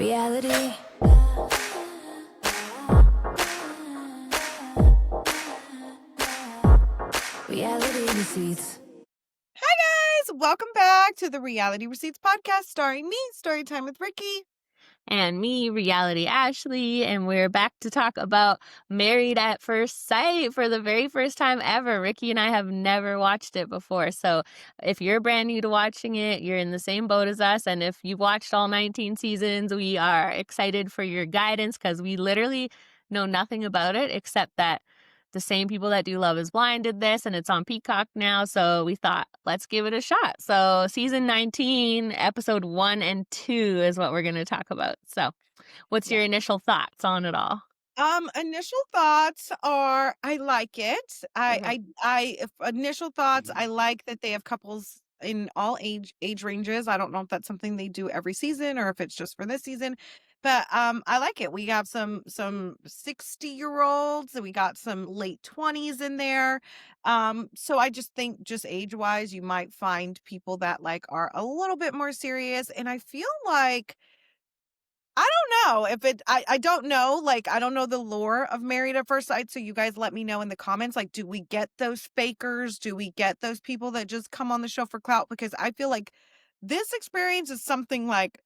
Reality. Reality receipts. Hi guys, welcome back to the Reality Receipts podcast starring me, Storytime with Ricky. And me, Reality Ashley, and we're back to talk about Married at First Sight for the very first time ever. Ricky and I have never watched it before, so if you're brand new to watching it, you're in the same boat as us, and if you've watched all 19 seasons, we are excited for your guidance because we literally know nothing about it except that the same people that do Love is Blind did this, and it's on Peacock now, so we thought, let's give it a shot. So season 19, episode 1 and 2 is what we're going to talk about. So what's your initial thoughts on it all? Initial thoughts are I like it. Initial thoughts, I like that they have couples in all age ranges. I don't know if that's something they do every season or if it's just for this season. But I like it. We got some 60-year-olds, we got some late 20s in there. So I just think just age-wise, you might find people that like are a little bit more serious. And I feel like I don't know if I don't know, like, I don't know the lore of Married at First Sight, so you guys let me know in the comments, like, do we get those fakers? Do we get those people that just come on the show for clout? Because I feel like this experience is something, like,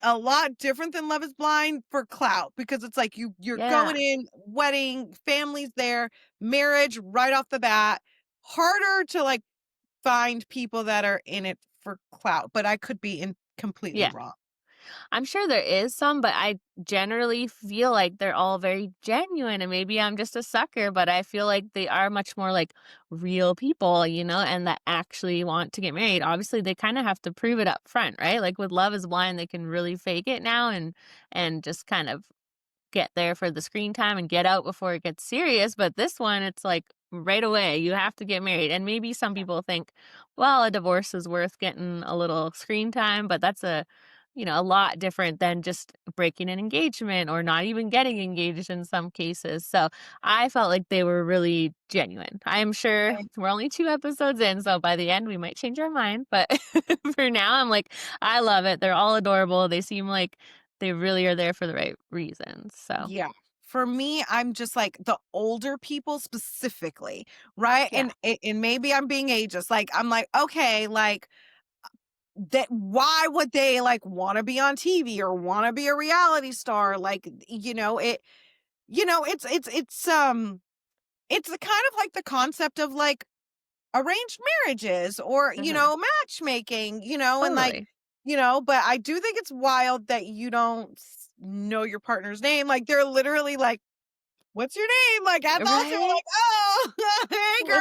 a lot different than Love is Blind for clout, because it's like you're Yeah. going in, wedding, family's there, marriage right off the bat. Harder to, like, find people that are in it for clout, but I could be completely Yeah. wrong. I'm sure there is some, but I generally feel like they're all very genuine, and maybe I'm just a sucker, but I feel like they are much more like real people, and that actually want to get married. Obviously, they kind of have to prove it up front, right? Like with Love is Blind, they can really fake it now and just kind of get there for the screen time and get out before it gets serious. But this one, it's like right away, you have to get married. And maybe some people think, well, a divorce is worth getting a little screen time, but that's a lot different than just breaking an engagement or not even getting engaged in some cases. So I felt like they were really genuine. I'm sure we're only 2 episodes in, so by the end we might change our mind. But for now, I'm like, I love it. They're all adorable. They seem like they really are there for the right reasons. So Yeah. For me, I'm just like the older people specifically, right? yeah, And maybe I'm being ageist. Like I'm like, okay, like that why would they like want to be on TV or want to be a reality star? Like, it's the kind of like the concept of like arranged marriages or, matchmaking, and like, totally. but I do think it's wild that you don't know your partner's name. Like they're literally like, what's your name? Like at the altar, we're Right? like, oh, hey With girl.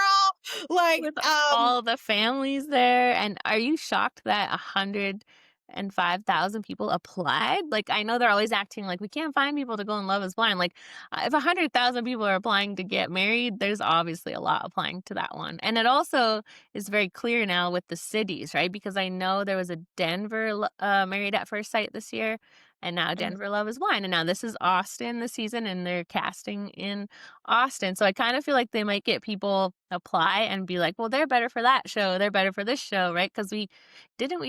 Like, with all the families there. And are you shocked that 105,000 people applied? Like, I know they're always acting like we can't find people to go in Love is Blind. Like, if 100,000 people are applying to get married, there's obviously a lot applying to that one. And it also is very clear now with the cities, right? Because I know there was a Denver Married at First Sight this year, and now Denver Love is Blind. And now this is Austin this season, and they're casting in Austin. So I kind of feel like they might get people apply and be like, well, they're better for that show. They're better for this show, right? Because we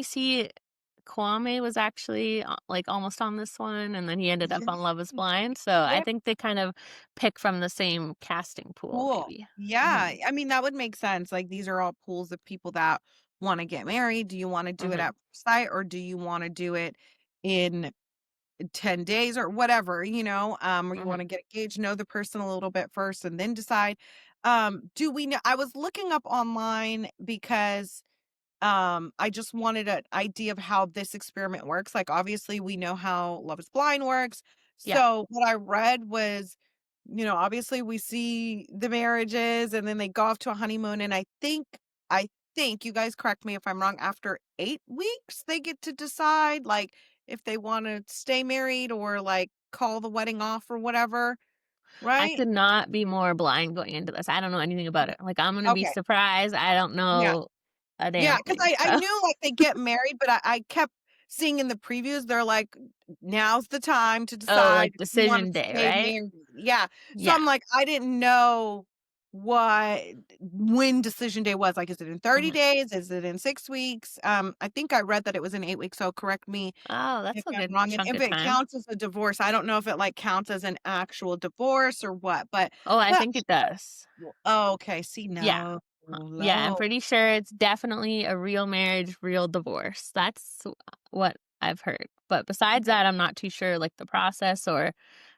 see Kwame was actually like almost on this one, and then he ended up on Love is Blind. So I Yep. think they kind of pick from the same casting pool, Cool. maybe. Yeah. Hmm. I mean, that would make sense. Like these are all pools of people that want to get married. Do you want to do it Hmm. at first sight or do you want to do it in 10 days or whatever, or you Hmm. want to get engaged, know the person a little bit first and then decide. Do we know? I was looking up online because I just wanted an idea of how this experiment works. Like obviously we know how Love is Blind works. Yeah. So what I read was, obviously we see the marriages and then they go off to a honeymoon and I think you guys correct me if I'm wrong, after 8 weeks they get to decide like if they want to stay married or like call the wedding off or whatever, I right? could not be more blind going into this. I don't know anything about it. Like, I'm going to be Okay. surprised. I don't Yeah. know a Yeah, damn because thing. I So, knew, like, they get married, but I kept seeing in the previews, they're like, "Now's the time to oh, decide like if you wanna decision day, stay right? married." Yeah. So Yeah. I'm like, I didn't know, what when decision day was. Like, is it in 30 Mhm. days? Is it in 6 weeks? I think I read that it was in 8 weeks, so correct me Oh, that's if a I'm good wrong, and chunk if of it time. counts as a divorce, I don't know if it, like, counts as an actual divorce or what, Oh, I but think it does. oh, okay, see, Yeah. no, Yeah, I'm no. pretty sure it's definitely a real marriage, real divorce. That's what I've heard. But besides Okay. that, I'm not too sure like the process or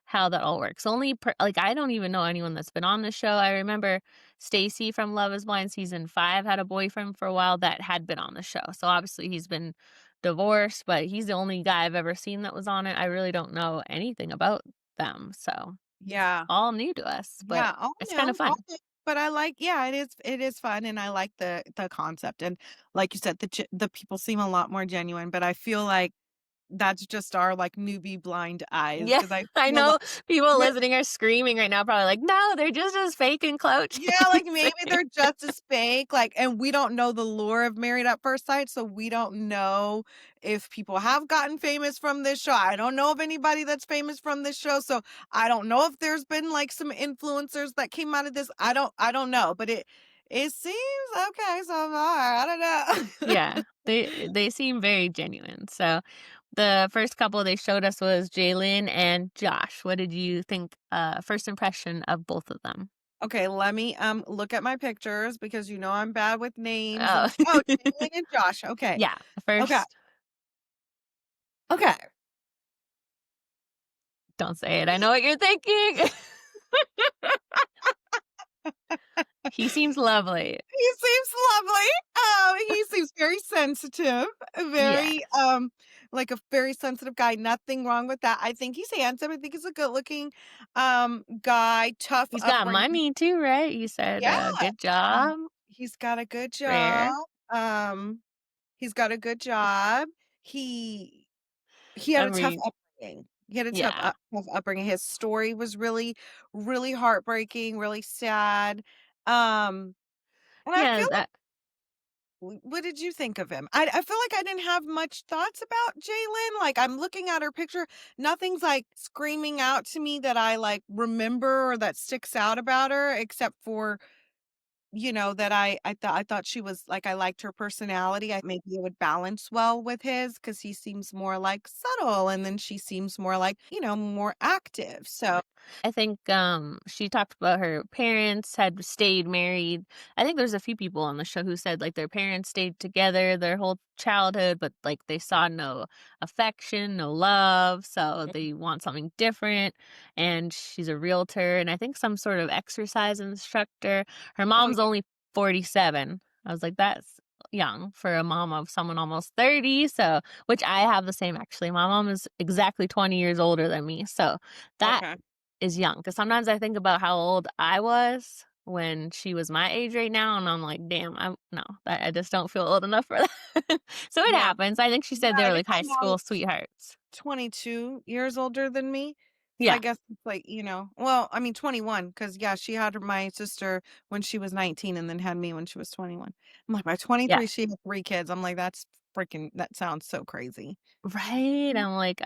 how that all works. Like I don't even know anyone that's been on the show. I remember Stacy from Love Is Blind season 5 had a boyfriend for a while that had been on the show. So obviously he's been divorced, but he's the only guy I've ever seen that was on it. I really don't know anything about them. So it's Yeah. all new to us, but Yeah, oh, it's kind of no, fun. okay, but I like yeah, it is fun, and I like the concept, and like you said, the people seem a lot more genuine, but I feel like that's just our, like, newbie blind eyes Yeah, because I I feel know like people yeah listening are screaming right now, probably like, "No, they're just as fake and clout yeah, like, maybe chasing." they're just as fake, like and we don't know the lore of Married at First Sight, so we don't know if people have gotten famous from this show. I don't know of anybody that's famous from this show, so I don't know if there's been, like, some influencers that came out of this. I don't know, but it seems okay so far. I don't know. Yeah, they seem very genuine. So, the first couple they showed us was Jaylen and Josh. What did you think, first impression of both of them? Okay, let me, look at my pictures because you know I'm bad with names Oh. and oh, Jaylen and Josh, okay. Yeah, Okay, first okay. don't say it, I know what you're thinking. He seems lovely. He seems lovely. He seems very sensitive, Yeah. very, like a very sensitive guy. Nothing wrong with that. I think he's handsome. I think he's a good-looking, guy, tough He's got upbringing. money too, right? You said, Yeah, good um, job, he's got a good job. rare. Um, he's got a good job. He he had I a tough mean, upbringing. He had a yeah. tough upbringing. His story was really, really heartbreaking, really sad. Um, and I Yeah, feel that what did you think of him? I feel like I didn't have much thoughts about Jalen. Like, I'm looking at her picture, nothing's, like, screaming out to me that I, like, remember or that sticks out about her except for, that I thought she was like, I liked her personality. I maybe it would balance well with his because he seems more, like, subtle, and then she seems more like, more active, so I think, she talked about her parents had stayed married. I think there's a few people on the show who said, like, their parents stayed together their whole childhood, but, like, they saw no affection, no love, so they want something different, and she's a realtor, and I think some sort of exercise instructor. Her oh, mom's yeah, only 47. I was like, "That's young for a mom of someone almost 30," so which I have the same, actually. My mom is exactly 20 years older than me, so that okay. is young, because sometimes I think about how old I was when she was my age right now, and I'm like, "Damn, I'm no, I just don't feel old enough for that." So it Yeah. happens. I think she Yeah, said they I were, guess like, high my mom school is sweethearts. 22 years older than me. So I Yeah, guess it's like, well, I mean 21 because yeah, she had my sister when she was 19 and then had me when she was 21. I'm like, by yeah. 23, she had 3 kids. I'm like, that sounds so crazy. Right? I'm like,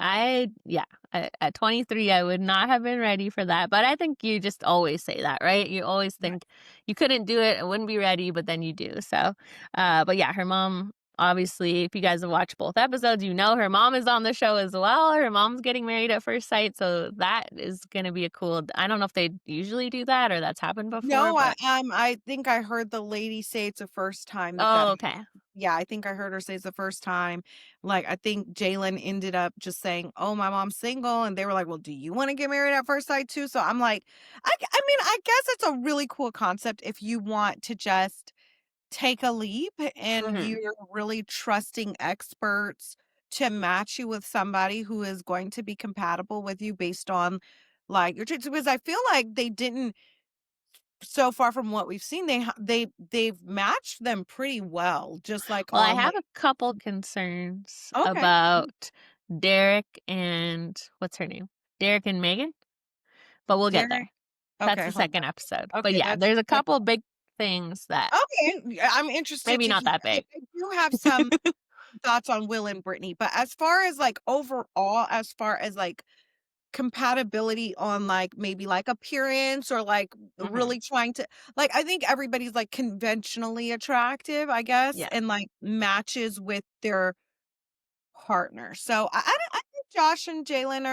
yeah, at 23, I would not have been ready for that, but I think you just always say that, right? You always Right. think you couldn't do it, I wouldn't be ready, but then you do, so, but yeah, her mom obviously, if you guys have watched both episodes, you know her mom is on the show as well, her mom's getting married at first sight, so that is gonna be a cool I don't know if they usually do that or that's happened before, No, but I think I heard the lady say it's the first time that oh, happened. okay. Yeah, I think I heard her say it's the first time. Like, I think Jalen ended up just saying, "Oh, my mom's single," and they were like, "Well, do you wanna get married at first sight too?" So I'm like, I mean, I guess it's a really cool concept if you want to just take a leap and Mhm. you're really trusting experts to match you with somebody who is going to be compatible with you based on, like, your traits because I feel like they didn't so far from what we've seen, they've matched them pretty well, just like Well, I on, have like a couple concerns okay. about Derek and what's her name? Derek and Megan, but we'll get Derek there. That's okay, the hold second episode. on. But Okay, yeah, that's there's a that's couple big things that okay, yeah, I'm interested maybe to not hear. that I big. I do have some thoughts on Will and Brittany, but as far as, like, overall, as far as, like, compatibility on, like, maybe, like, appearance or, like, Mhm. really trying to like, I think everybody's, like, conventionally attractive, I guess, Yeah. and, like, matches with their partner. So I think Josh and Jalen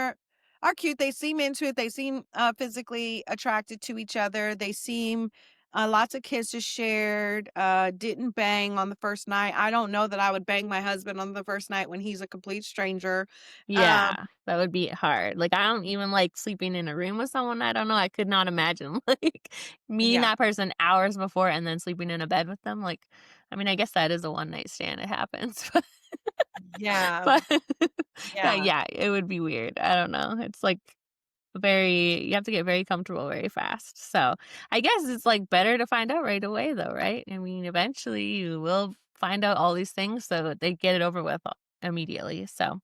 are cute. They seem into it. They seem physically attracted to each other. They seem lots of kisses shared. Didn't bang on the first night. I don't know that I would bang my husband on the first night when he's a complete stranger. Um, Yeah, that would be hard. Like, I don't even like sleeping in a room with someone I don't know. I could not imagine, like, meeting yeah, that person hours before and then sleeping in a bed with them. Like, I mean, I guess that is a one night stand. It happens, yeah, but yeah, yeah, it would be weird. I don't know. It's like you have to get very comfortable very fast. So I guess it's like better to find out right away, though, right? I mean, eventually you will find out all these things so that they get it over with immediately. So.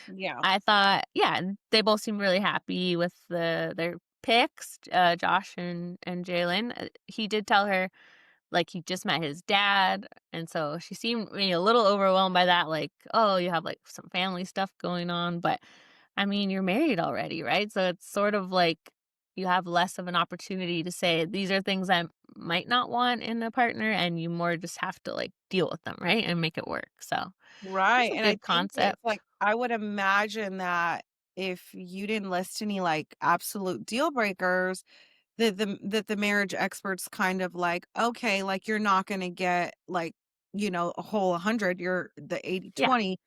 yeah. I thought, yeah, they both seemed really happy with their picks, Josh and Jalen. He did tell her like he just met his dad, and so she seemed maybe a little overwhelmed by that. Like, oh, you have like some family stuff going on, but I mean, you're married already, right? So it's sort of like you have less of an opportunity to say these are things I might not want in a partner, and you more just have to like deal with them, right, and make it work. So it's Right, a and I good think it's concept. like I would imagine that if you didn't list any, like, absolute deal breakers, that the marriage experts kind of like, "Okay, like, you're not gonna get, like, a whole 100, you're the eighty Yeah, 20."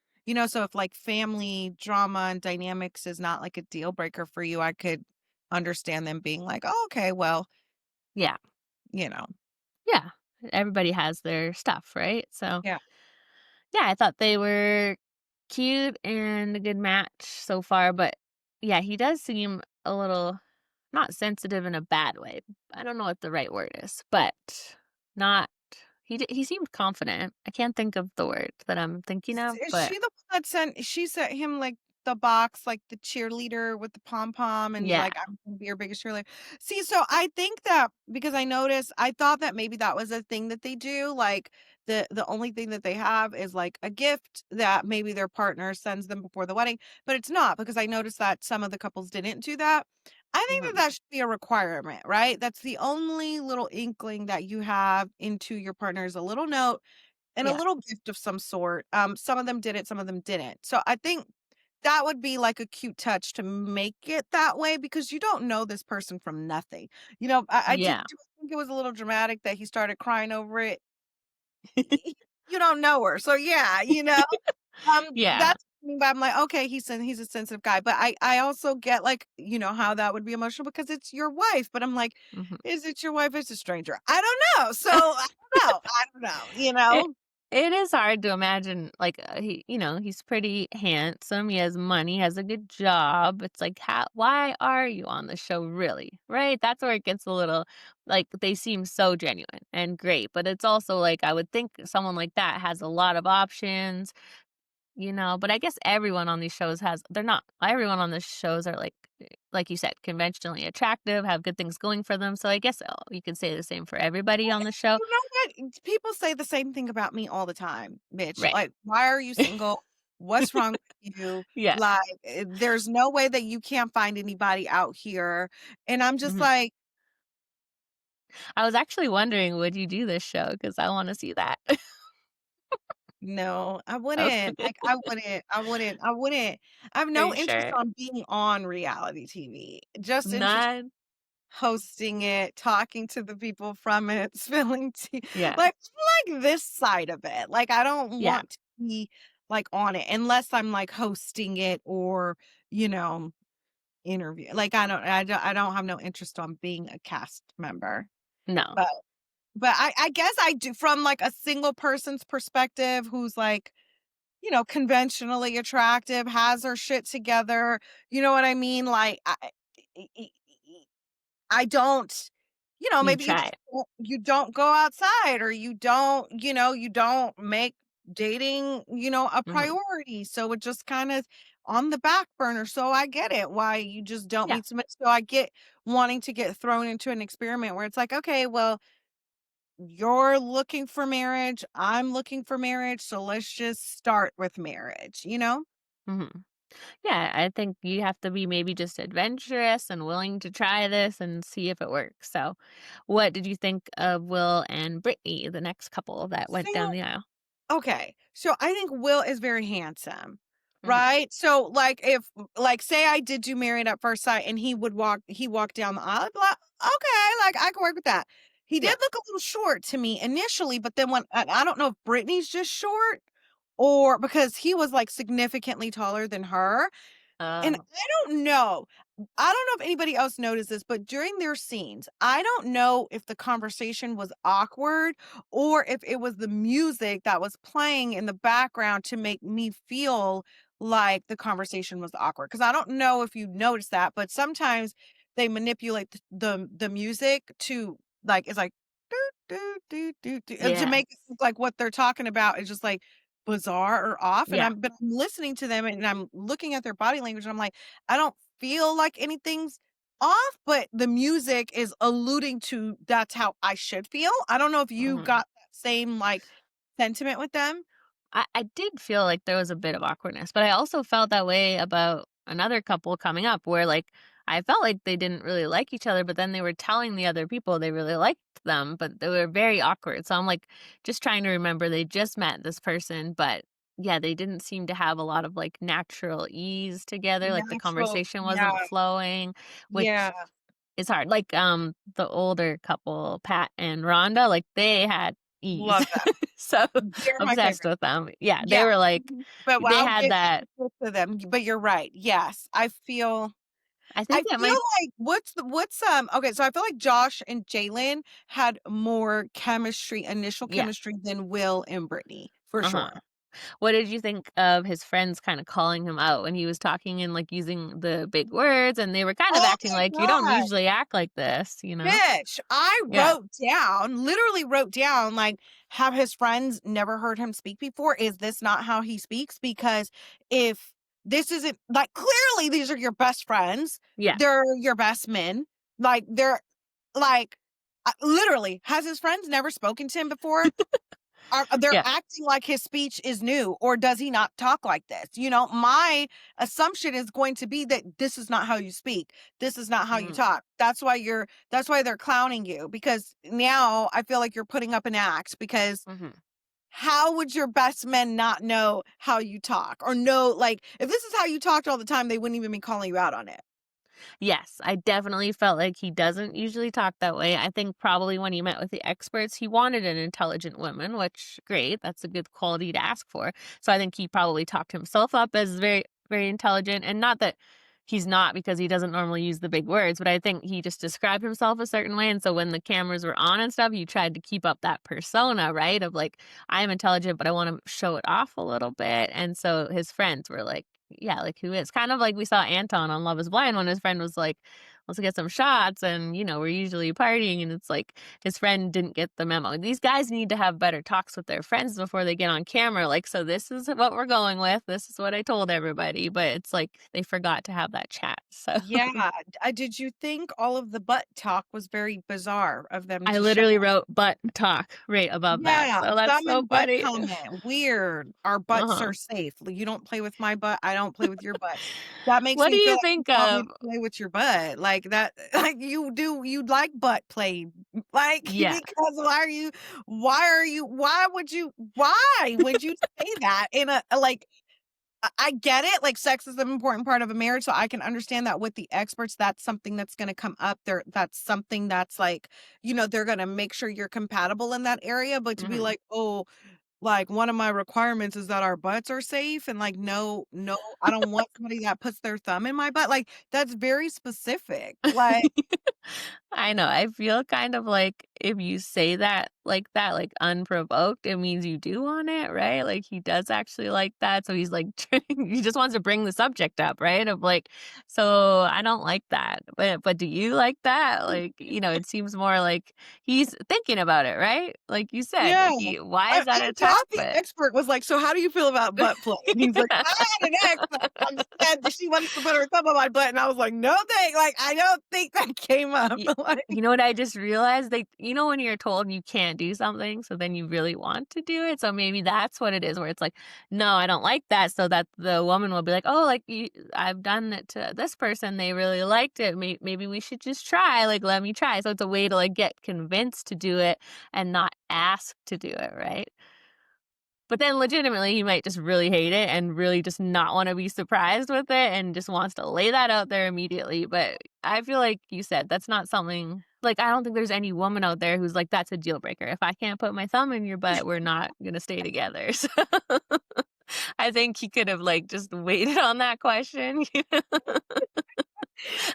So if, like, family drama and dynamics is not, like, a deal breaker for you, I could understand them being like, "Oh, okay, well," yeah. you know. Yeah, everybody has their stuff, right? So, Yeah. yeah, I thought they were cute and a good match so far, but yeah, he does seem a little not sensitive in a bad way. I don't know what the right word is, but not he seemed confident. I can't think of the word that I'm thinking of, Is but she the one that she sent him, like, the box, like, the cheerleader with the pom-pom and, yeah, like, "I'm gonna be your biggest cheerleader." See, so I think that because I thought that maybe that was a thing that they do, like, the only thing that they have is, like, a gift that maybe their partner sends them before the wedding, but it's not because I noticed that some of the couples didn't do that. I think that mhm, that should be a requirement, right? That's the only little inkling that you have into your partner is a little note and a yeah, little gift of some sort. Some of them did it, some of them didn't. So I think that would be like a cute touch to make it that way because you don't know this person from nothing. I did yeah, do think it was a little dramatic that he started crying over it. You don't know her. So yeah. yeah, That's but I'm like, okay, he's a sensitive guy. But I also get like, how that would be emotional because it's your wife. But I'm like, mhm. is it your wife? It's a stranger. I don't know. So I don't know. I don't know, It it is hard to imagine, like, he's pretty handsome, he has money, he has a good job. It's like, how why are you on the show really, right? That's where it gets a little like, they seem so genuine and great, but it's also like, I would think someone like that has a lot of options, but I guess everyone on these shows has they're not everyone on the shows are like you said, conventionally attractive, have good things going for them, so I guess, you could say the same for everybody on the show. You know what? People say the same thing about me all the time, bitch. Right. Like, "Why are you single? What's wrong with you? Yeah. Like, there's no way that you can't find anybody out here." And I'm just Mhm. like, I was actually wondering, would you do this show? Because I wanna see that. "No, I Okay. wouldn't." Like, I wouldn't. I have Are no you interest sure? on being on reality TV. Just interest None? hosting it, talking to the people from it, spilling tea. Yeah. I like this side of it. Like, I don't Yeah. want to be, like, on it unless I'm, like, hosting it or, you know, interview like, I don't have no interest on being a cast member. No. But I guess I do from, like, a single person's perspective who's, like, conventionally attractive, has her shit together, you know what I mean? Like, I don't You'd maybe try it. you don't go outside or you don't make dating, a Mhm. priority. So it just kind of on the back burner. So I get it why you just don't Yeah. meet somebody. So I get wanting to get thrown into an experiment where it's like, okay, well, you're looking for marriage, I'm looking for marriage, so let's just start with marriage, you know? Mhm. Yeah, I think you have to be maybe just adventurous and willing to try this and see if it works. So, what did you think of Will and Brittany, the next couple that went down So the aisle? okay. So I think Will is very handsome, Mhm. right? So like if like say I did do Married at First Sight and he walked down the aisle, I'd be like, okay, like I can work with that. He Yeah. did look a little short to me initially, but then when I don't know if Brittany's just short or because he was like significantly taller than her. And Oh. I don't know. I don't know if anybody else noticed this, but during their scenes, I don't know if the conversation was awkward or if it was the music that was playing in the background to make me feel like the conversation was awkward. Because I don't know if you noticed that, but sometimes they manipulate the music to like it's like to Yeah. make it look like what they're talking about is just like bizarre or off. And Yeah. I'm listening to them and I'm looking at their body language and I'm like, I don't feel like anything's off, but the music is alluding to that's how I should feel. I don't know if you Mhm. got that same like sentiment with them. I did feel like there was a bit of awkwardness, but I also felt that way about another couple coming up where like I felt like they didn't really like each other, but then they were telling the other people they really liked them, but they were very awkward. So I'm like just trying to remember they just met this person, but yeah, they didn't seem to have a lot of like natural ease together. Like the Natural. conversation Yeah. wasn't flowing, which Yeah. is hard. Like the older couple, Pat and Rhonda, like they had ease. Love them. So They're my obsessed favorite. with them. Yeah, they Yeah. were like Mhm. But they I'll had that. get to them. But you're right. Yes. I I think that feel might. like what's okay, so I feel like Josh and Jaylen had more chemistry, initial Yeah. chemistry than Will and Brittany, for Uh-huh. sure. What did you think of his friends kind of calling him out when he was talking and like using the big words and they were kind of Oh acting my like you don't god, usually act like this, you know? Fish. I Yeah. literally wrote down, like, have his friends never heard him speak before? Is this not how he speaks? Because if this isn't like, clearly these are your best friends, Yeah. they're your best men, like, they're like, literally, has his friends never spoken to him before? Are they're Yeah. acting like his speech is new, or does he not talk like this? You know, my assumption is going to be that this is not how you speak. This is not how you Mhm. talk. That's why they're clowning you because now I feel like you're putting up an act because Mhm. how would your best men not know how you talk or know like if this is how you talked all the time, they wouldn't even be calling you out on it. Yes, I definitely felt like he doesn't usually talk that way. I think probably when he met with the experts, he wanted an intelligent woman, which great, that's a good quality to ask for. So I think he probably talked himself up as very, very intelligent, and not that he's not because he doesn't normally use the big words, but I think he just described himself a certain way. And so when the cameras were on and stuff, he tried to keep up that persona, right? Of like, I'm intelligent, but I want to show it off a little bit. And so his friends were like, yeah, like who is? Kind of like we saw Anton on Love is Blind when his friend was like, let's get some shots. And, we're usually partying. And it's like his friend didn't get the memo. These guys need to have better talks with their friends before they get on camera. Like, so this is what we're going with. This is what I told everybody. But it's like they forgot to have that chat. So Yeah. Did you think all of the butt talk was very bizarre of them I to show? literally wrote butt talk right above that. Yeah, So that's thumb so and butt funny. comment, weird. Our butts Uh-huh. are safe. Like, you don't play with my butt, I don't play with your butt. That makes What do me feel you like you think want me to of? play with your butt, like that like you like butt play, like, Yeah. because why would you say that in a like I get it, like, sex is an important part of a marriage, so I can understand that with the experts, that's something that's gonna come up there that's something that's, like, they're gonna make sure you're compatible in that area, but to be Mhm. like, "Oh, like, one of my requirements is that our butts are safe," and, like, "No, no, I don't want somebody that puts their thumb in my butt," like, that's very specific, like I know. I feel kind of like if you say that, like unprovoked, it means you do want it, right? Like he does actually like that. So he's like, he just wants to bring the subject up, right? Of like, so I don't like that. But do you like that? Like, it seems more like he's thinking about it, right? Like you said, Yeah. like why is that I a doubt the topic? expert was like, "So how do you feel about butt play?" And he's like, "I had an ex that said that she wants to put her thumb on my butt," and I was like, "No, thank like, I don't think that came up." Y- Like, You know what I just realized? Like, you know when you're told you can't do something, so then you really want to do it? So maybe that's what it is, where it's like, "No, I don't like that," so that the woman will be like, "Oh, like, I've done it to this person, they really liked it, maybe we should just try, like, let me try." So it's a way to, like, get convinced to do it and not ask to do it, right? But then legitimately, he might just really hate it and really just not wanna be surprised with it and just wants to lay that out there immediately, but I feel like you said that's not something like, I don't think there's any woman out there who's like, "That's a deal breaker. If I can't put my thumb in your butt, we're not gonna stay together." So, I think he could have, like, just waited on that question.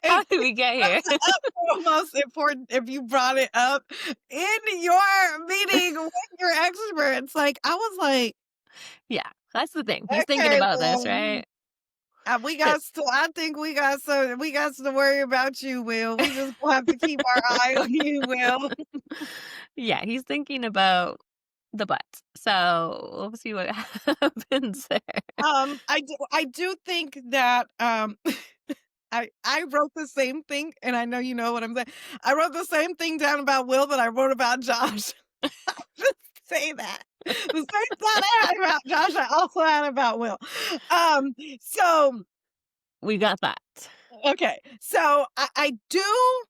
How it did we get here? that's almost important if you brought it up in your meeting with your experts. Like, I was like, Yeah, that's the thing. He's thinking "Okay, about this, well, right? we 'Cau got to I think we got to worry about you, Will. We just gonna have to keep our eye on you, Will." Yeah, he's thinking about the butt. So, we'll see what happens there. I do think that, I wrote the same thing, and I know you know what I'm saying. I wrote the same thing down about Will that I wrote about Josh. Just say that. The same thought I had about Josh, I also had about Will. So We got that. okay, so I do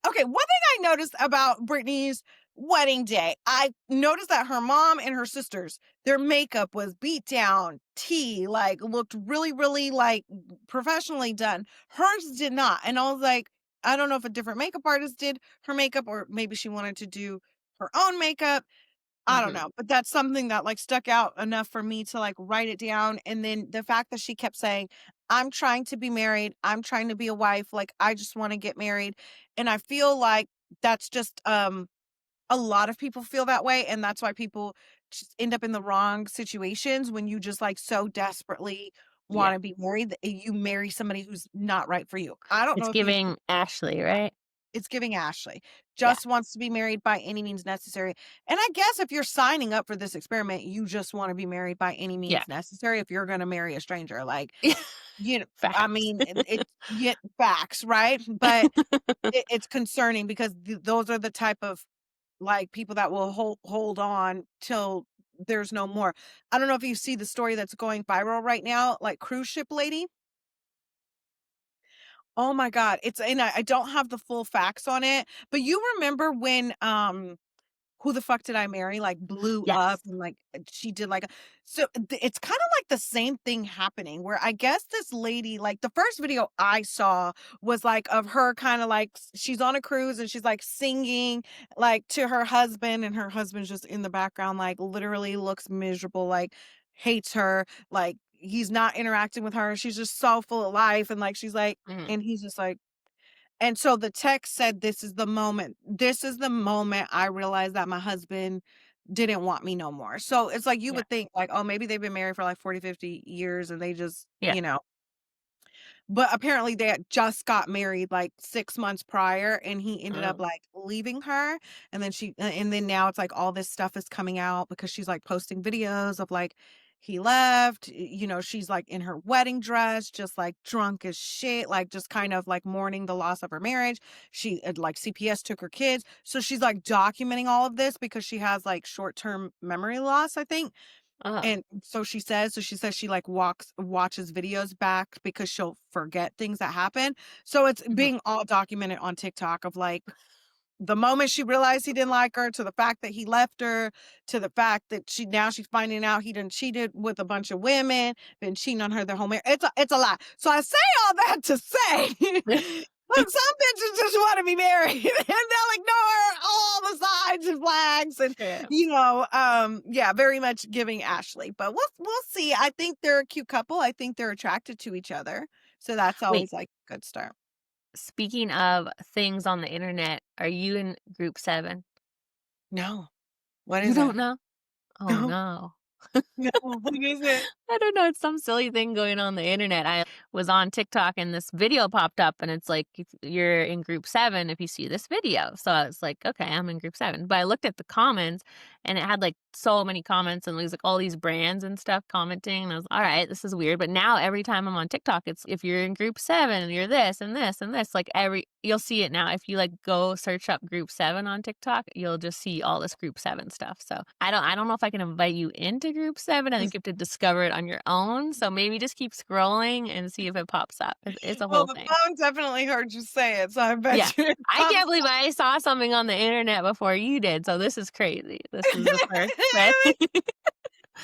okay, one thing I noticed about Britney's wedding day, I noticed that her mom and her sisters, their makeup was beat down, tea, like, looked really, really, like, professionally done. Hers did not, and I was like, I don't know if a different makeup artist did her makeup or maybe she wanted to do her own makeup. I don't Mhm. know, but that's something that, like, stuck out enough for me to, like, write it down, and then the fact that she kept saying, "I'm trying to be married, I'm trying to be a wife, like, I just wanna get married," and I feel like that's just, a lot of people feel that way, and that's why people just end up in the wrong situations when you just, like, so desperately Yeah. wanna be married that you marry somebody who's not right for you. I don't know It's if you giving Ashley, right? it's giving Ashley. Yeah. Just wants to be married by any means necessary. And I guess if you're signing up for this experiment, you just want to be married by any Yeah. means necessary if you're going to marry a stranger. Like, you know, I Facts. mean, it's yet facts, right? But it's concerning because those are the type of like people that will hold on till there's no more. I don't know if you see the story that's going viral right now, like cruise ship lady. Oh my god, it's and I don't have the full facts on it, but you remember when, Who the Fuck Did I Marry, like, blew up Yes. and, like, she did, like, a so, it's kinda like the same thing happening where I guess this lady like, the first video I saw was, like, of her kinda, like, she's on a cruise and she's, like, singing, like, to her husband, and her husband's just in the background, like, literally looks miserable, like, hates her, like, he's not interacting with her, she's just so full of life, and, like, she's like Mhm. and he's just like and so the text said, "This is the moment. This is the moment I realized that my husband didn't want me no more." So it's like you Yeah. would think like, "Oh, maybe they've been married for like 40, 50 years and they just, Yeah. but apparently they had just got married like 6 months prior and he ended up Mm. like leaving her and then and then now it's like all this stuff is coming out because she's like posting videos of like he left, she's like in her wedding dress, just like drunk as shit, like just kind of like mourning the loss of her marriage. She like CPS took her kids. So she's like documenting all of this because she has like short-term memory loss, I think. Uh-huh. And so she says she, like, watches videos back because she'll forget things that happen. So it's Mhm. being all documented on TikTok of, like, the moment she realized he didn't like her, to the fact that he left her, to the fact that she's finding out he done cheated with a bunch of women, been cheating on her their whole marriage. It's a lot. So I say all that to say, look, some bitches just wanna be married, and they'll ignore all the signs and flags and, True. yeah, very much giving Ashley, but we'll see. I think they're a cute couple. I think they're attracted to each other, so that's Wait, always, like, a good start. speaking of things on the internet, are you in group 7? No. What You is it? don't know? Oh, No, no. no, what is it? I don't know, it's some silly thing going on the internet. I was on TikTok and this video popped up and it's like, if you're in group 7 if you see this video. So I was like, okay, I'm in group 7. But I looked at the comments and it had, like, so many comments, and there's, like, all these brands and stuff commenting, and I was, "Alright, this is weird," but now every time I'm on TikTok, it's if you're in group 7, you're this and this and this, like, you'll see it now. If you, like, go search up group 7 on TikTok, you'll just see all this group 7 stuff, so I don't know if I can invite you into group 7. I think you have to discover it on your own, so maybe just keep scrolling and see if it pops up. It's a Well, whole the thing. phone definitely heard you say it, so I Yeah. bet you it I pops can't believe I saw something on the internet before you did, so this is crazy. This is the first, right? up.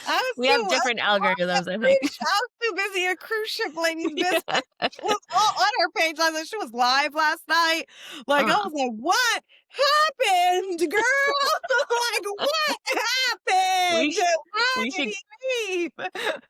I was We have too different on that algorithms, I think. cruise I was too busy a cruise ship lady's business. Yeah. She was all on her page. I was she was live last night. Like, I Uh-huh. was like, "What happened, girl? Like, what We happened? sh Why we did should he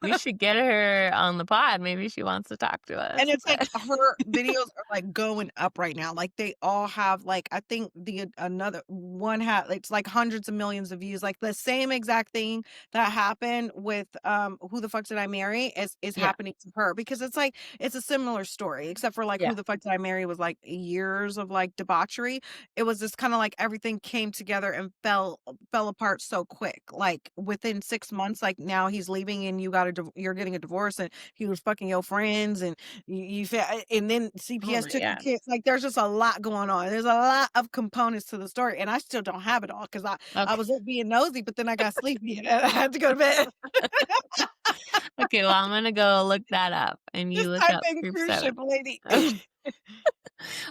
we leave?" should get her on the pod. Maybe she wants to talk to And us. it's like her videos are, like, going up right now, like, they all have, like I think the another one had it's, like, hundreds of millions of views, like, the same exact thing that happened with, Who the Fuck Did I Marry is Yeah, happening to her because it's, like it's a similar story, except for, like, yeah. Who the Fuck Did I Marry was, like, years of, like, debauchery. It was just kinda like everything came together and fell apart so quick, like, within 6 months, like, now he's leaving and you're getting a divorce, and he was fucking your friends, and you feel and then Oh CPS my took your god. kids, like, there's just a lot going on. There's a lot of components to the story, and I still don't have it all because I Okay. was up being nosy, but then I got sleepy and I had to go to bed. Okay, well, I'm gonna go look that up, and you Just look type up in group cruise 7. ship lady. Okay.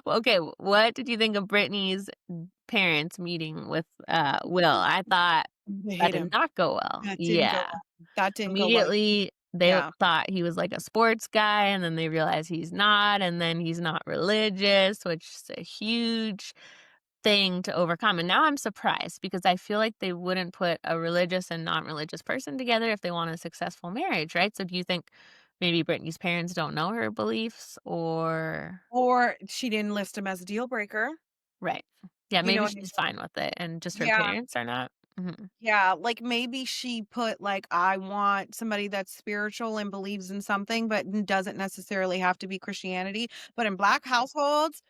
Well, okay, what did you think of Brittany's parents meeting with, Will? I thought I that hate did him. not go well. That didn't go Yeah. well. That didn't go well. Immediately, they Yeah. thought he was like a sports guy, and then they realized he's not, and then he's not religious, which is a huge thing to overcome. And now I'm surprised because I feel like they wouldn't put a religious and non-religious person together if they want a successful marriage, right? So do you think maybe Brittany's parents don't know her beliefs or Or she didn't list him as a deal breaker. right. Yeah, You know maybe what I she's mean? fine with it and just her Yeah. parents are not. Mhm. Yeah, like, maybe she put, like, "I want somebody that's spiritual and believes in something, but doesn't necessarily have to be Christianity." But in Black households,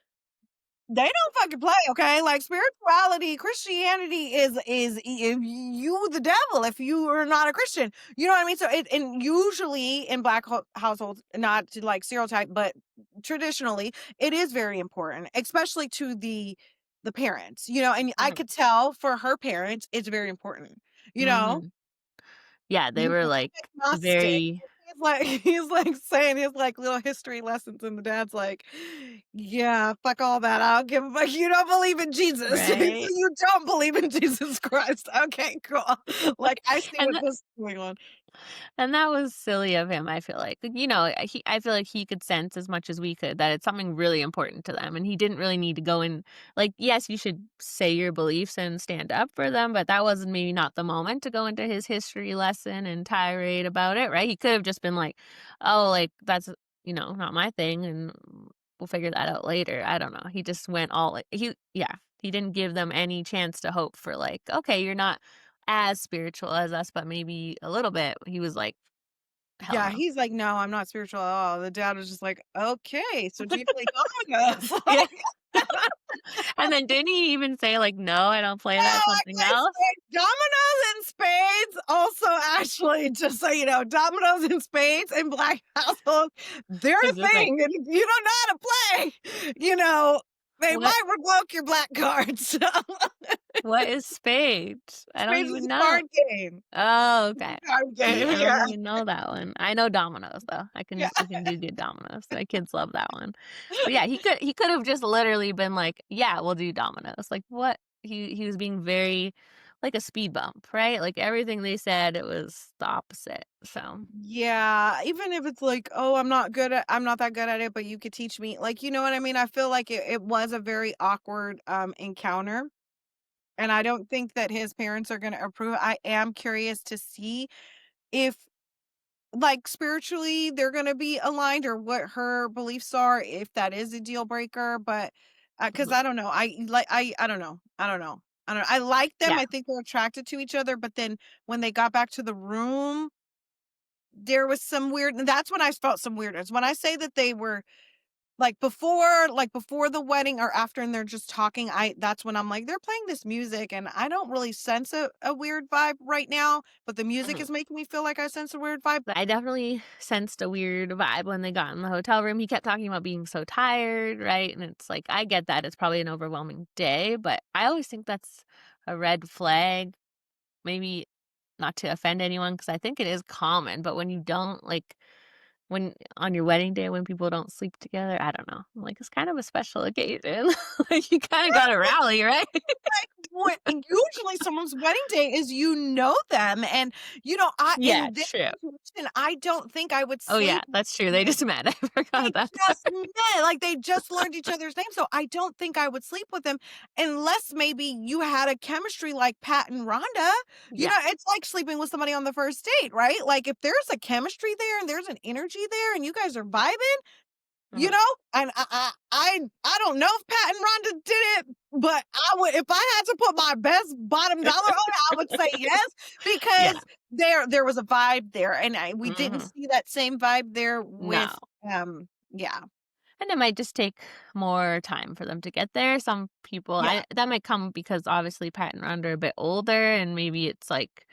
they don't fucking play, okay? Like, spirituality, Christianity is if you the devil if you are not a Christian. You know what I mean? So it and usually in Black households, not to, like, stereotype, but traditionally, it is very important, especially to the parents, and I Mhm. could tell for her parents, it's very important, you know? Mhm. Yeah, they He's were a like big agnostic. very He's like he's like saying his like little history lessons, and the dad's like, "Yeah, fuck all that. I don't give a fuck. You don't believe in Jesus. So right. you don't believe in Jesus Christ. Okay, cool. Like I see And what this is going on." And that was silly of him, I feel like. I feel like he could sense as much as we could that it's something really important to them, and he didn't really need to go in like, yes, you should say your beliefs and stand up for them, but that was maybe not the moment to go into his history lesson and tirade about it, right? He could have just been like, "Oh, like, that's, not my thing, and we'll figure that out later." I don't know. He just went all he didn't give them any chance to hope for, like, "Okay, you're not as spiritual as us, but maybe a little bit." He was like, "Hell Yeah, no." he's like, "No, I'm not spiritual at all." The dad was just like, "Okay, so do you play dominoes?" Yeah. Like And then didn't he even say, like, "No, I don't play No, that, I something play else?" spades. Dominoes and spades also actually, just so you know, dominoes and spades in Black households, they're a Is this like thing, and if you don't know how to play, they what might revoke your black cards. what is spades? I don't Spades is even a know. card game. Oh, It's okay. a card See, game, I don't yeah, even know that one. I know dominoes, though. yeah. I can do good dominoes. My kids love that one. But yeah, he could have just literally been like, "Yeah, we'll do dominoes." Like, what? He was being very like a speed bump, right? Like, everything they said, it was the opposite, so Yeah, even if it's like, "Oh, I'm not that good at it, but you could teach me." Like, you know what I mean? I feel like it was a very awkward, encounter. And I don't think that his parents are gonna approve. I am curious to see if, like, spiritually they're gonna be aligned or what her beliefs are, if that is a deal breaker, but, because mhm. I don't know. I don't know. I don't know. I don't know. I like them. Yeah, I think they're attracted to each other, but then when they got back to the room, there was some weird and that's when I felt some weirdness. When I say that they were like before the wedding or after and they're just talking, that's when I'm like, they're playing this music and I don't really sense a weird vibe right now, but the music Mhm. is making me feel like I sense a weird vibe. I definitely sensed a weird vibe when they got in the hotel room. He kept talking about being so tired, right? And it's like, I get that. It's probably an overwhelming day, but I always think that's a red flag. Maybe not to offend anyone because I think it is common, but when you don't, like, when on your wedding day, when people don't sleep together, I don't know. I'm like, it's kind of a special occasion. Like, you kinda gotta rally, right? What usually someone's wedding day is you know them and, I Yeah, in this true. situation, I don't think I would Oh, yeah, sleep with that's true. They someone. just met. I forgot They that just part. met, like, they just learned each other's names, so I don't think I would sleep with them unless maybe you had a chemistry like Pat and Rhonda. Yeah. It's like sleeping with somebody on the first date, right? Like, if there's a chemistry there and there's an energy there and you guys are vibing, Mhm. and I don't know if Pat and Rhonda did it, but I would if I had to put my best bottom dollar on it, I would say yes, Yeah. because there was a vibe there, and we didn't Mhm. see that same vibe there No. with, yeah. And it might just take more time for them to get there. Some people Yeah. I that might come because obviously Pat and Ron are a bit older and maybe it's like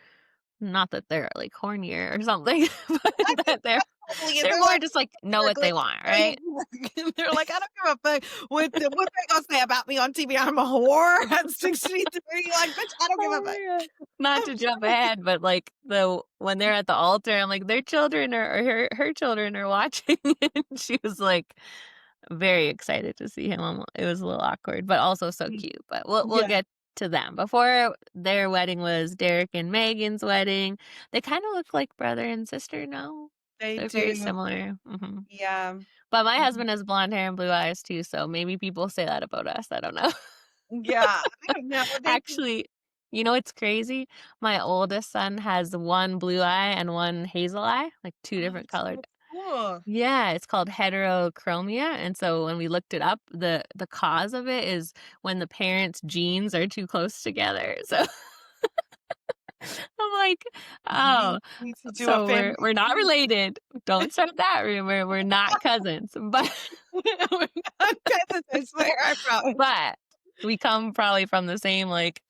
not that they're like hornier or something, I but think that they're that's probably it. they're They're more like, just like know what historically, they want, right? they're like, "I don't give a fuck what they gonna say about me on TV. I'm a whore at 63." Like, "Bitch, I don't give a Oh fuck." my god. Not I'm to jump sorry. ahead, but like the when they're at the altar, I'm like, their children are or her children are watching and she was like very excited to see him. It was a little awkward, but also so cute. But we'll Yeah, get to them. Before their wedding was Derek and Megan's wedding. They kind of look like brother and sister now. they They're very do. similar. Yeah. But my Mhm. husband has blonde hair and blue eyes too, so maybe people say that about us. I don't know. Yeah, I don't know. They Actually, you know it's crazy? My oldest son has one blue eye and one hazel eye, like two Oh, different that's colored. so cool. Yeah, it's called heterochromia, and so when we looked it up, the cause of it is when the parents' genes are too close together. So I'm like, We "Oh, need to do a so family we're not feud. related. Don't start that rumor. We're not cousins." But We're not cousins, I swear, I promise. but we come probably from the same, like,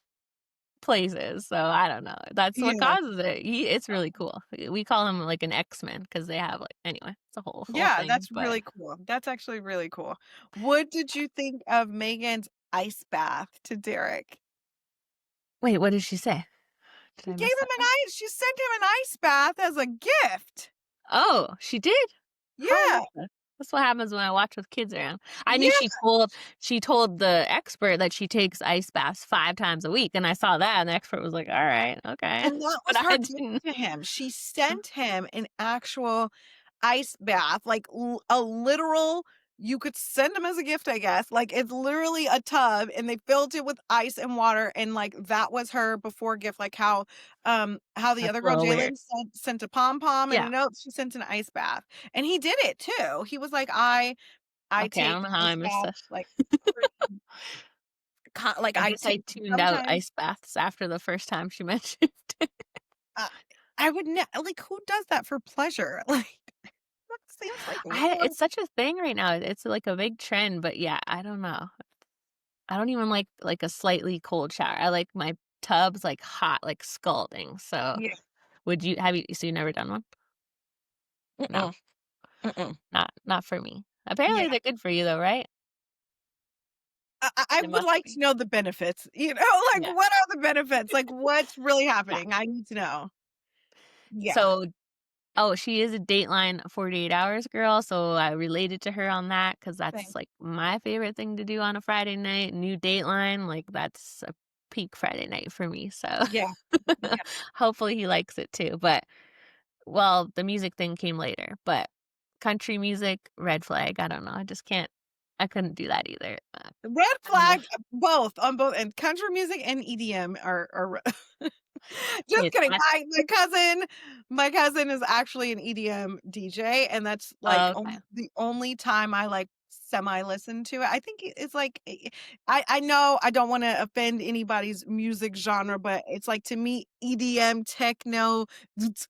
places, so I don't know. That's what Yeah. causes it. It's really cool. We call him, like, an X-Men because they have, like anyway, it's a whole Yeah, thing, that's but really cool. That's actually really cool. What did you think of Megan's ice bath to Derek? wait, what did she say? Did She I gave miss him that an part? she sent him an ice bath as a gift. Oh, she did? How I Yeah, missed that. That's what happens when I watch with kids around. I knew yeah, she told the expert that she takes ice baths 5 times a week, and I saw that, and the expert was like, "Alright, okay." and that But was her I gift didn't to him. She sent him an actual ice bath, like, a literal you could send him as a gift, I guess, like, it's literally a tub, and they filled it with ice and water, and, like, that was her before gift, like, how the That's other a girl, little weird. Jaylen, sent a pom-pom and a Yeah. note, she sent an ice bath, and he did it too. He was like, I Okay, I take don't know how I ice missed baths, this. like, pretty like, I I guess I take tuned out sometimes ice baths after the first time she mentioned it. uh, I would like, who does that for pleasure? Like, that seems like I really it's such a thing right now. It's like a big trend, but yeah, I don't know. I don't even like a slightly cold shower. I like my tubs, like, hot, like, scalding. So, yeah. would you have you so you never done one? No, Mm-mm, mm-mm. not for me. Yeah. Apparently, they're good for you though, right? I They would must like to be. know the benefits, like, Yeah, what are the benefits? Like, what's really yeah. happening? I need to know. Yeah. So oh, she is a Dateline 48 Hours girl, so I related to her on that because Same. that's, like, my favorite thing to do on a Friday night, new Dateline, like, that's a peak Friday night for me, so Yeah. Yeah. hopefully he likes it too, but well, the music thing came later, but country music, red flag, I don't know, I couldn't do that either, Red I don't know. flag, both, on both and country music and EDM are just It's kidding. I My cousin is actually an EDM DJ, and that's, like, okay. the only time I, like, semi listen to it. I think it's like I know I don't wanna offend anybody's music genre, but it's like to me, EDM, techno, it's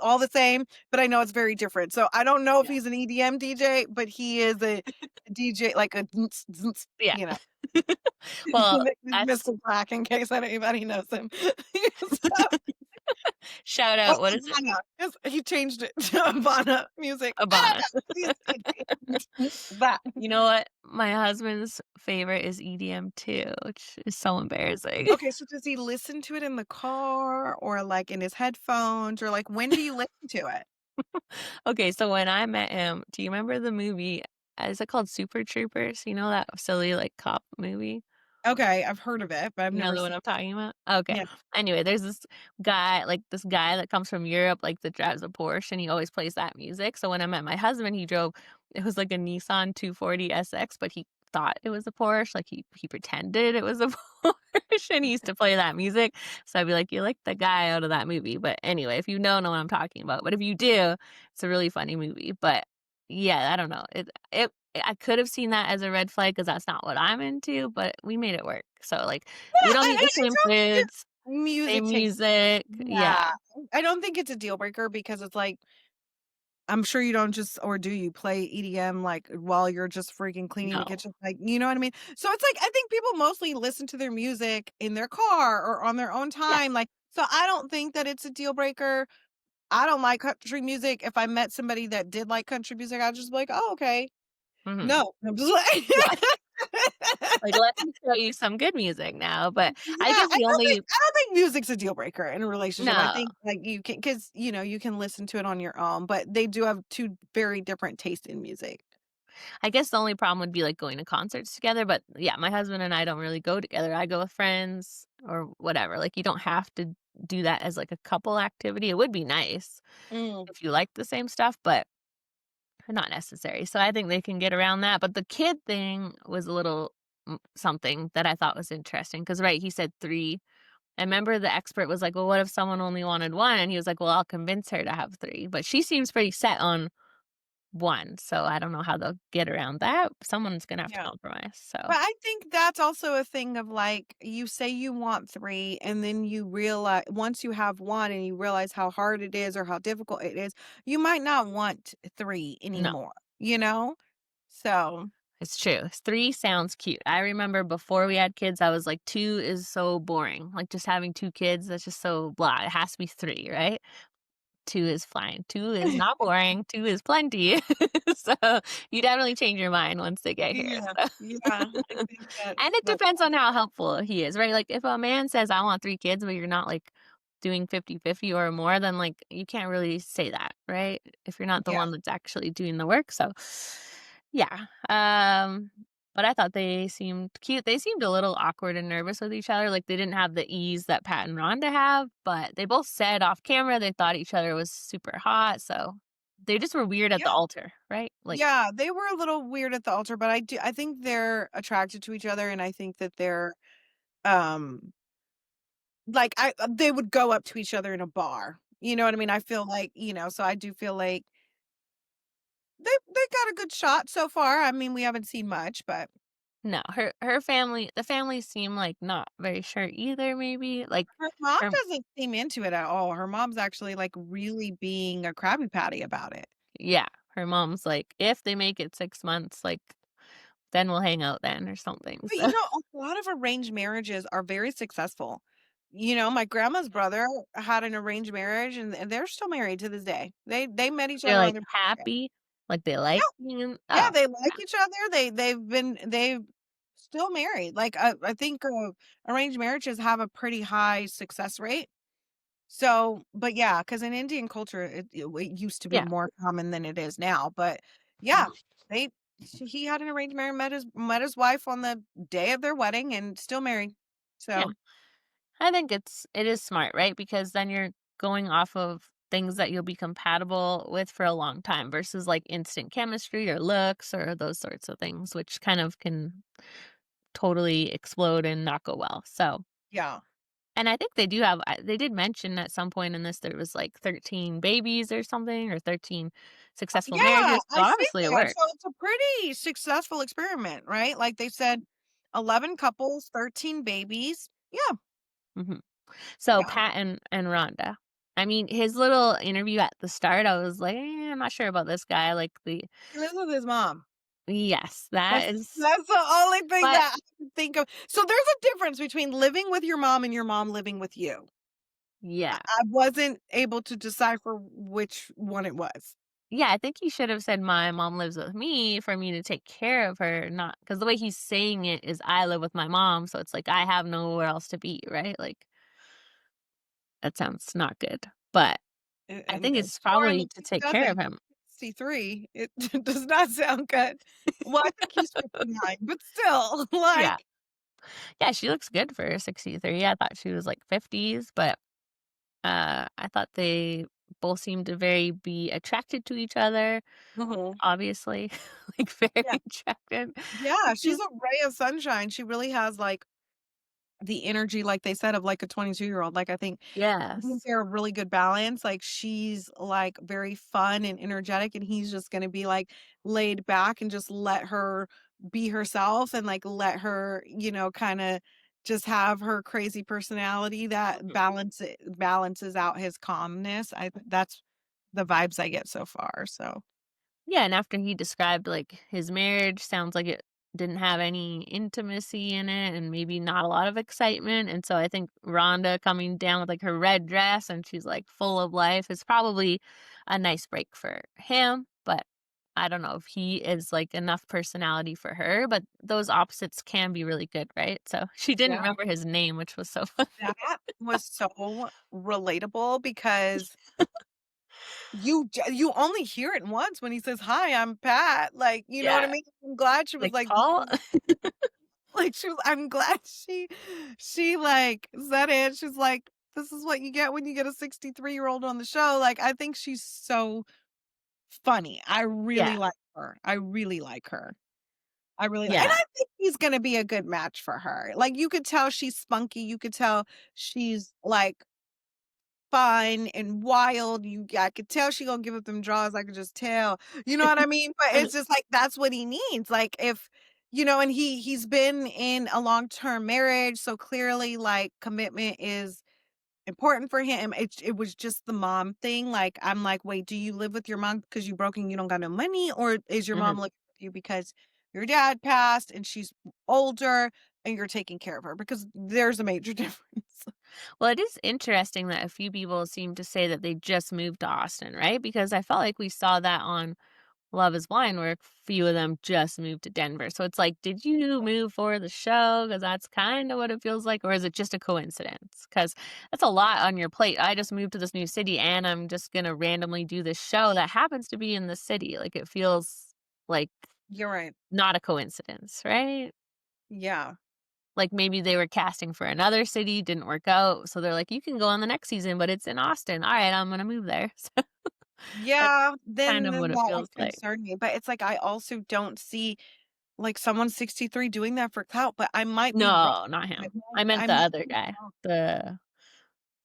all the same, but I know it's very different. So I don't know if Yeah. he's an EDM DJ, but he is a DJ like a Yeah. you know, Well, that's Mr. Black in case anybody knows him. So shout oh, out, what is it? Ivana, yes, he changed it to Ivana Music. I don't Habana. know. He's that. You know what? My husband's favorite is EDM too, which is so embarrassing. Okay, so does he listen to it in the car or, like, in his headphones or, like, when do you listen to it? Okay, so when I met him, do you remember the movie, is it called Super Troopers? You know that silly, like, cop movie? Okay, I've heard of it, but I've You know never the one seen I'm talking about? Okay. yeah. Anyway, there's this guy that comes from Europe, like, that drives a Porsche, and he always plays that music. So when I met my husband, it was like a Nissan 240 SX, but he thought it was a Porsche, like, he pretended it was a Porsche, and he used to play that music. So I'd be like, "You like the guy out of that movie." But anyway, if you don't know what I'm talking about, but if you do, it's a really funny movie. But yeah, I don't know. I could have seen that as a red flag because that's not what I'm into, but we made it work. So, like, Yeah, we don't eat I the same don't think your foods, music same takes music. Yeah. yeah. I don't think it's a deal breaker because it's like I'm sure you don't just or do you play EDM, like, while you're just freaking cleaning the No. kitchen? Like, you know what I mean? So it's like, I think people mostly listen to their music in their car or on their own Yeah. time, like, so I don't think that it's a deal breaker. I don't like country music. If I met somebody that did like country music, I'd just be like, "Oh, okay." Mhm. No. I'm just like Yeah. Like, let me show you some good music now, but Yeah, I guess the only I don't think music's a deal breaker in a relationship. I no. think, like, you can because you can listen to it on your own, but they do have 2 very different tastes in music. I guess the only problem would be, like, going to concerts together, but, yeah, my husband and I don't really go together. I go with friends or whatever. Like, you don't have to do that as, like, a couple activity. It would be nice Mm. if you like the same stuff, but not necessary. So I think they can get around that, but the kid thing was a little something that I thought was interesting because, right, he said 3. I remember the expert was like, "Well, what if someone only wanted 1?" And he was like, "Well, I'll convince her to have 3." But she seems pretty set on 1, so I don't know how they'll get around that. Someone's gonna have to Yeah. compromise, so But I think that's also a thing of, like, you say you want 3, and then you realize once you have 1 and you realize how hard it is or how difficult it is, you might not want 3 no, anymore, you know? So it's true. 3 sounds cute. I remember before we had kids, I was like, 2 is so boring. Like, just having 2 kids, that's just so blah. It has to be 3, right? 2 is fine. 2 is not boring. 2 is plenty. So, you definitely change your mind once they get here, yeah, so yeah, I think and it that's depends on how helpful he is, right? Like, if a man says, "I want 3 kids," but you're not, like, doing 50-50 or more, then, like, you can't really say that, right? If you're not the yeah, one that's actually doing the work, so, yeah, but I thought they seemed cute. They seemed a little awkward and nervous with each other, like, they didn't have the ease that Pat and Rhonda have, but they both said off camera they thought each other was super hot, so they just were weird at the yeah, altar, right? Like yeah, they were a little weird at the altar, but I think they're attracted to each other, and I think that they're, um like, they would go up to each other in a bar, you know what I mean? I feel like, so I do feel like they got a good shot so far. I mean, we haven't seen much, but no, her family the family seemed, like, not very sure either maybe, like, her mom her doesn't seem into it at all. Her mom's actually, like, really being a Krabby Patty about it. yeah, her mom's like, "If they make it 6 months, like, then we'll hang out then," or something, But, so a lot of arranged marriages are very successful. My grandma's brother had an arranged marriage, and they're still married to this day. They met each they're, other on like, their happy, like, they like being in Yeah, oh, they yeah, like each other. They've still married. Like, I think, arranged marriages have a pretty high success rate. So, but yeah, because in Indian culture, it used to be yeah, more common than it is now. But yeah, mhm, they he had an arranged marriage, met his wife on the day of their wedding, and still married. yeah. So I think it is smart, right? Because then you're going off of things that you'll be compatible with for a long time versus, like, instant chemistry or looks or those sorts of things, which kind of can totally explode and not go well, so yeah, And I think they do have they did mention at some point in this there was, like, 13 babies or something or 13 successful Yeah, marriages, so I see obviously it that. worked. So it's a pretty successful experiment, right? Like they said 11 couples, 13 babies. Yeah, Mhm. So yeah. Pat and Rhonda. I mean, his little interview at the start, I was like, I'm not sure about this guy." Like, the He lives with his mom. yes, that is That's the only thing but that I can think of. So there's a difference between living with your mom and your mom living with you. yeah. I wasn't able to decipher which one it was. Yeah, I think he should have said, "My mom lives with me for me to take care of her," not because the way he's saying it is, "I live with my mom," so it's like, I have nowhere else to be, right? Like, that sounds not good, but I think And it's sure, in the probably to take care of him. 2063, it does not sound good. Well, I think he's 59, but still, Yeah. like Yeah, she looks good for 63. I thought she was, like, 50s, but, I thought they both seemed to very be attracted to each other, Mhm. obviously, like, very Yeah. attracted. Yeah, Which she's is a ray of sunshine. She really has, like, the energy, like they said, of, like, a 22-year-old. Like, I think yes. they're a really good balance. Like, she's, like, very fun and energetic, and he's just gonna be, like, laid back and just let her be herself and, like, let her, kinda just have her crazy personality that Mhm. balances out his calmness. That's the vibes I get so far, so Yeah, and after he described, like, his marriage, sounds like it didn't have any intimacy in it and maybe not a lot of excitement, and so I think Rhonda coming down with, like, her red dress and she's, like, full of life is probably a nice break for him, but I don't know if he is, like, enough personality for her, but those opposites can be really good, right? So she didn't yeah. remember his name, which was so funny. That was so relatable because you only hear it once when he says, "Hi, I'm Pat." Like, you know what I Yeah, mean? I'm glad she was like, like, "This tall? is" like, I'm glad she, like, said it. She's like, "This is what you get when you get a 63-year-old on the show." Like, I think she's so funny. I really Yeah, like her. I really like her. And yeah. I think he's gonna be a good match for her. Like, you could tell she's spunky. You could tell she's, like, fun and wild. I could tell she gonna give up them draws, I could just tell. You know what I mean? But it's just like that's what he needs. Like if and he's been in a long-term marriage, so clearly like commitment is important for him. It was just the mom thing. Like I'm like, wait, do you live with your mom because you broke and you don't got no money, or is your mom Mhm. living with you because your dad passed and she's older and you're taking care of her? Because there's a major difference. Well, it is interesting that a few people seem to say that they just moved to Austin, right? Because I felt like we saw that on Love is Blind, where a few of them just moved to Denver. So it's like, did you move for the show? Because that's kind of what it feels like. Or is it just a coincidence? Because that's a lot on your plate. I just moved to this new city and I'm just going to randomly do this show that happens to be in the city. Like it feels like You're right. not a coincidence, right? Yeah. Like, maybe they were casting for another city, didn't work out, so they're like, "You can go on the next season, but it's in Austin. Alright, I'm gonna move there." So, that's Yeah, kind then of what it that would feels like. concern me, but it's like I also don't see, like, someone 63 doing that for clout, but I might be wrong. No, not him. I meant I the might other be guy, wrong. the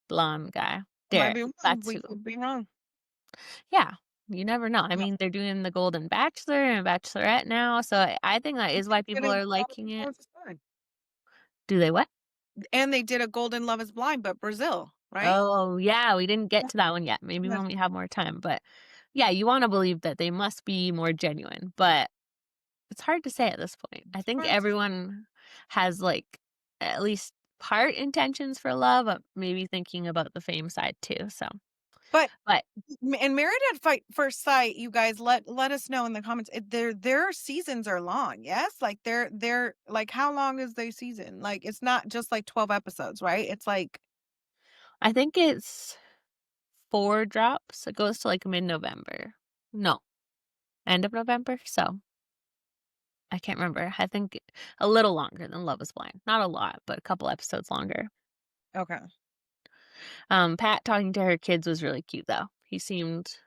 blonde guy, I might Derek, be wrong. that's We who. could be wrong. Yeah, you never know. I Yeah. mean, they're doing The Golden Bachelor and Bachelorette now, so I think that And is they why did people a are liking it. Love is Blind. Do they what? And they did a Golden Love is Blind, but Brazil, right? Oh, yeah, we didn't get Yeah, to that one yet, maybe that's when we have more time, but, yeah, you wanna believe that they must be more genuine, but it's hard to say at this point. I think hard to everyone has, like, at least part intentions for love, maybe thinking about the fame side too, so but but and Married at First Sight, you guys let us know in the comments. Their seasons are long, yes? Like they're like how long is their season? Like it's not just like 12 episodes, right? It's like I think it's 4 drops. It goes to, like, mid-November. No, end of November? So, I can't remember. I think a little longer than Love Is Blind. Not a lot, but a couple episodes longer. okay. Pat talking to her kids was really cute, though. He seemed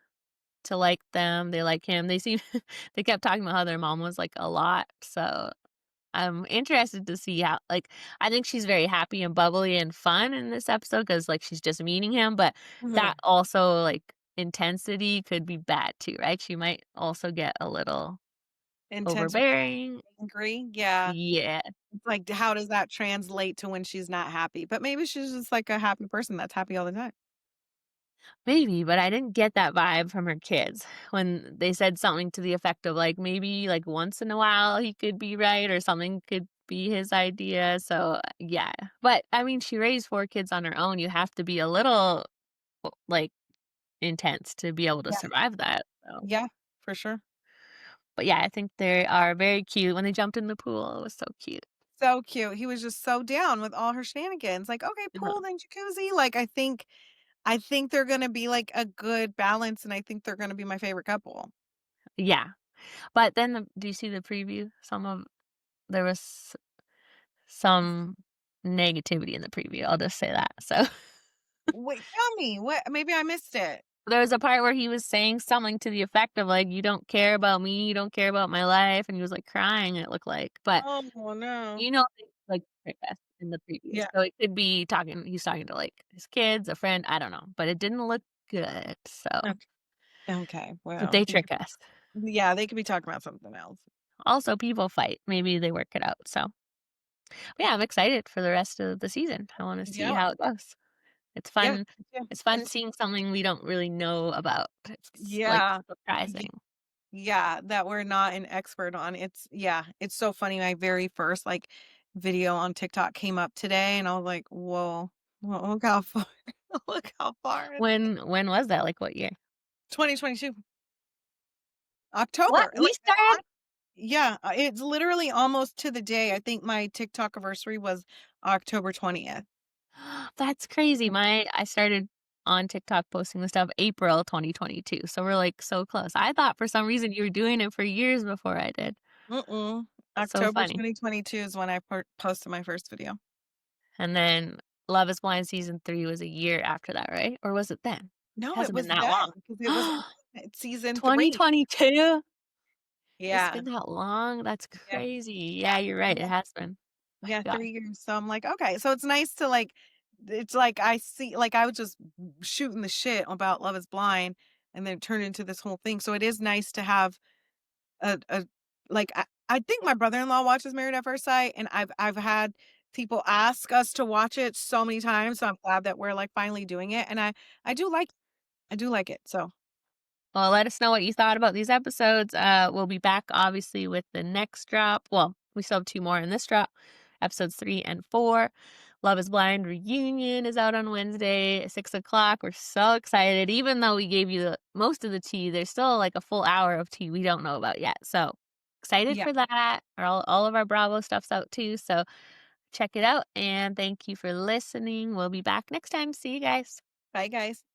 to like them, they like him. They seem they kept talking about how their mom was, like, a lot, so I'm interested to see how like, I think she's very happy and bubbly and fun in this episode because like, she's just meeting him, but that Mhm. also, like, intensity could be bad too, right? She might also get a little Intense when overbearing. she's angry, yeah. Yeah, It's like, how does that translate to when she's not happy? But maybe she's just like a happy person that's happy all the time. maybe, but I didn't get that vibe from her kids when they said something to the effect of, like, maybe, like, once in a while he could be right or something could be his idea, so, yeah. But, I mean, she raised 4 kids on her own, you have to be a little, like, intense to be able to Yeah. survive that, so Yeah, for sure. but, yeah, I think they are very cute. When they jumped in the pool, it was so cute. So cute. He was just so down with all her shenanigans. Like, okay, Uh-huh. pool then jacuzzi. Like, I think they're gonna be like a good balance, and I think they're gonna be my favorite couple. Yeah, but then do you see the preview? There was some negativity in the preview, I'll just say that, so Wait, tell me what? Maybe I missed it. there was a part where he was saying something to the effect of, like, "You don't care about me, you don't care about my life," and he was, like, crying, it looked like, but, Oh no. they, like, trick us in the preview, Yeah. so it could be he's talking to, like, his kids, a friend, I don't know, but it didn't look good, so Okay. Okay. but Well, they trick us. yeah, they could be talking about something else. Also, people fight, maybe they work it out, so but yeah, I'm excited for the rest of the season, I wanna see Yeah. how it goes. It's Yeah. fun Yeah. it's fun It's seeing something we don't really know about, it's, like, yeah. surprising. Yeah, that we're not an expert on. It's so funny. My very first like video on TikTok came up today and I was like, "Whoa. Well, look how far look how far it's When was that? Like, what year? 2022 What? October." We started Yeah, it's literally almost to the day. I think my TikTok anniversary was October 20th. That's crazy. I started on TikTok posting the stuff April 2022, so we're, like, so close. I thought for some reason you were doing it for years before I did. Mm-mm. That's so October funny. 2022 is when I posted my first video. And then Love Is Blind season 3 was a year after that, right? Or was it then? It No, it hasn't been was that then long. because it was season 3. 2022? It's Yeah. been that long? That's Yeah. crazy. Yeah, you're right, it Yeah. has been. My Yeah, god. 3 years. So I'm like, "Okay." So it's nice to, like it's like I see like, I was just shooting the shit about Love Is Blind, and then it turned into this whole thing. So it is nice to have a like, I think my brother-in-law watches Married at First Sight, and I've had people ask us to watch it so many times, so I'm glad that we're, like, finally doing it, and I do like I do like it, so Well, let us know what you thought about these episodes. We'll be back obviously with the next drop. Well, we still have 2 more in this drop, episodes 3 and 4. Love Is Blind reunion is out on Wednesday at 6 o'clock. We're so excited. Even though we gave you most of the tea, there's still like a full hour of tea we don't know about yet. So excited yeah. for that. All of our Bravo stuff's out too. So check it out. And thank you for listening. We'll be back next time. See you guys. Bye, guys.